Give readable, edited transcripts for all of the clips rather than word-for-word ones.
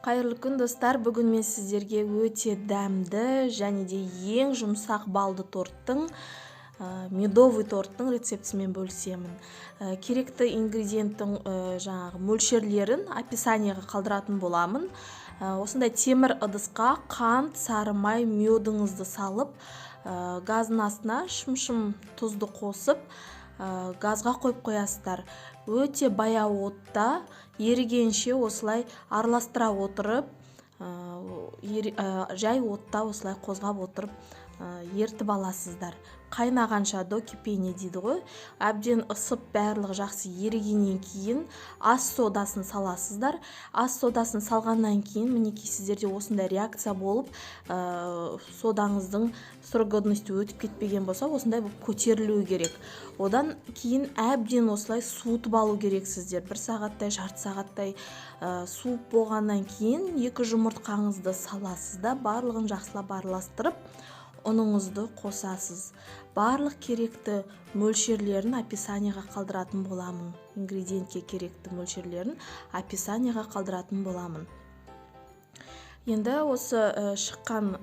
Қайырлы күн достар, бүгін мен сіздерге өте дәмді және де ең жұмсақ балды торттың, медовый торттың рецептісімен бөлісемін. Керекті ингредиенттің жаңағы мөлшерлерін описанияға қалдыратын боламын. Осындай темір ыдысқа қант, сары май, медіңізді салып, газдың астына шым-шым тұзды қосып, газға қойып қоясыздар. Өте баяу отта ерігенше осылай араластыра отырып, жай отта осылай қозғап отырып ертіп аласыздар. Қайнағанша до кипения дейді ғой. Әбден ысып барлығы жақсы ерігеннен кейін ас содасын саласыздар. Ас содасын салғаннан кейін мінекей сіздерде осындай реакция болып, содаңыздың срок годности өтіп кетпеген болса, осындай көтерілуі керек. Одан кейін әбден осылай суытып алу керексіздер. 1 сағаттай, жарты сағаттай суып болғаннан кейін 2 жұмыртқаңызды саласызда, барлығын жақсылап араластырып, ұныңызды қосасыз. Барлық керекті мөлшерлерін описанияға қалдыратын боламын. Ингредиентке керекті мөлшерлерін описанияға қалдыратын боламын. Енді осы шыққан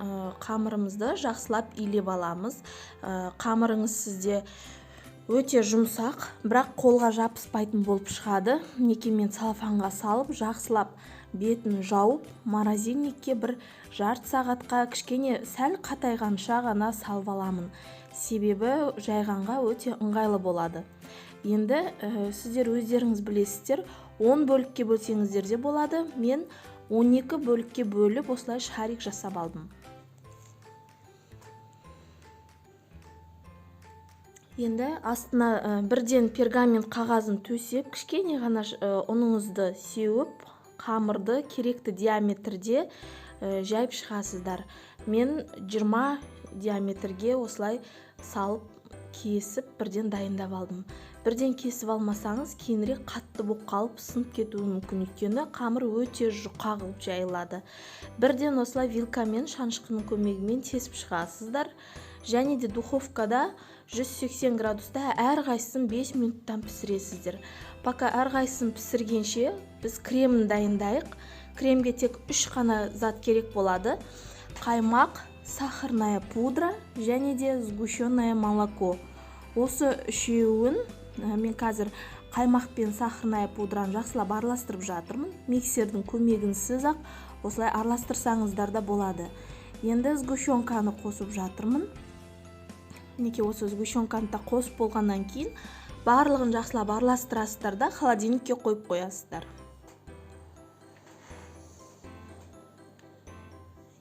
қамырымызды жақсылап илеп аламыз. Қамырыңыз сізде өте жұмсақ, бірақ қолға жабыспайтын болып шығады. Мінекей мен целлофанға салып, жақсылап бетін жауып, морозильникке бір жарты сағатқа кішкене сәл қатайғанша ғана салып аламын. Себебі жайғанға өте ыңғайлы болады. Енді сіздер өздеріңіз білесіздер, 10 бөлікке бөлсеңіздер де болады. Мен 12 бөлікке бөліп осылай шарик жасап алдым. Енді астына бірден пергамент қағазын төсеп, кішкене ғана ұныңызды сеуіп, қамырды керекті диаметрде жайып шығасыздар. Мен 20 диаметрге осылай салып, кесіп, бірден дайындап алдым. Бірден кесіп алмасаңыз, кейінірек қатты болып қалып, сынып кетуі мүмкін, өйткені қамыр өте жұқа қылып жайылады. Бірден осылай вилкамен, шанышқының көмегімен тесіп шығасыздар. Және де духовкада 180 градуста әрқайсысын 5 минуттан пісіресіздер. Пока әрқайсысын пісіргенше біз кремін дайындайық. Кремге тек 3 қана зат керек болады. Қаймақ, сахарная пудра және де сгущенное молоко. Осы үшеуін мен қазір қаймақ пен сахарная пудраны жақсылап араластырып жатырмын. Миксердің көмегінсіз ақ осылай араластырсаңыздар да болады. Енді сгущенканы қосып жатырмын. Неке осы сгущенканы да қосып болғаннан кейін барлығын жақсылап араластырасыздар да холодильникке қойып қоясыздар.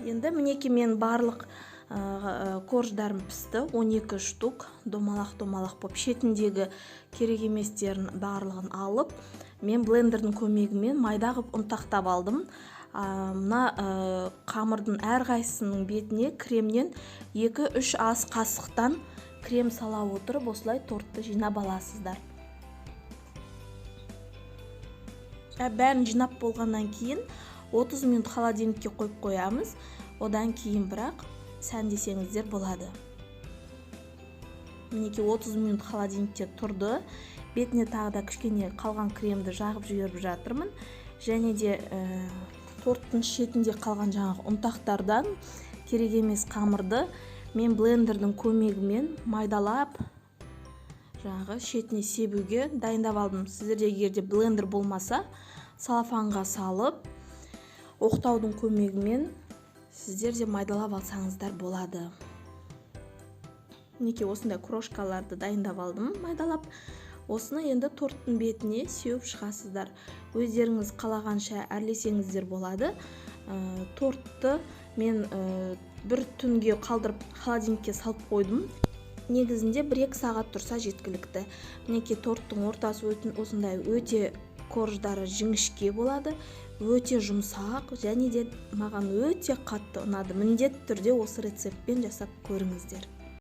Енді мінеке мен барлық корждарым пісті, 12 штук, домалақ-домалақ болып, шетіндегі керек еместерін барлығын алып, мен блендердің көмегімен майда қылып ұнтақтап алдым. Мына қамырдың әрқайсысының бетіне кремнен 2-3 ас қасықтан крем сала отырып, осылай тортты жинап аласыздар. Бәрін жинап болғаннан кейін 30 минут холодильникке қойып қоямыз. Одан кейін бірақ сәндесеңіздер болады. Мінеке 30 минут холодильникте тұрды. Бетіне тағы да кішкене қалған кремді жағып жіберіп жатырмын. Және де торттың шетінде қалған жаңағы ұнтақтардан керек емес қамырды мен блендердің көмегімен майдалап, жаңағы шетіне себуге дайындап алдым. Сіздерде егерде блендер болмаса, целлофанға салып, оқтаудың көмегімен сіздерде майдалап алсаңыздар болады. Неке осындай крошкаларды дайындап алдым, майдалап. Осыны енді торттың бетіне сеуіп шығасыздар. Өздеріңіз қалағанша әрлесеңіздер болады. Тортты мен бір түнге қалдырып холодильникке салып қойдым. Негізінде 1-2 сағат тұрса жеткілікті. Мінеке торттың ортасы осындай өте корждары жіңішке болады. Өте жұмсақ және де маған өте қатты ұнады. Міндетті түрде осы рецептпен жасап көріңіздер.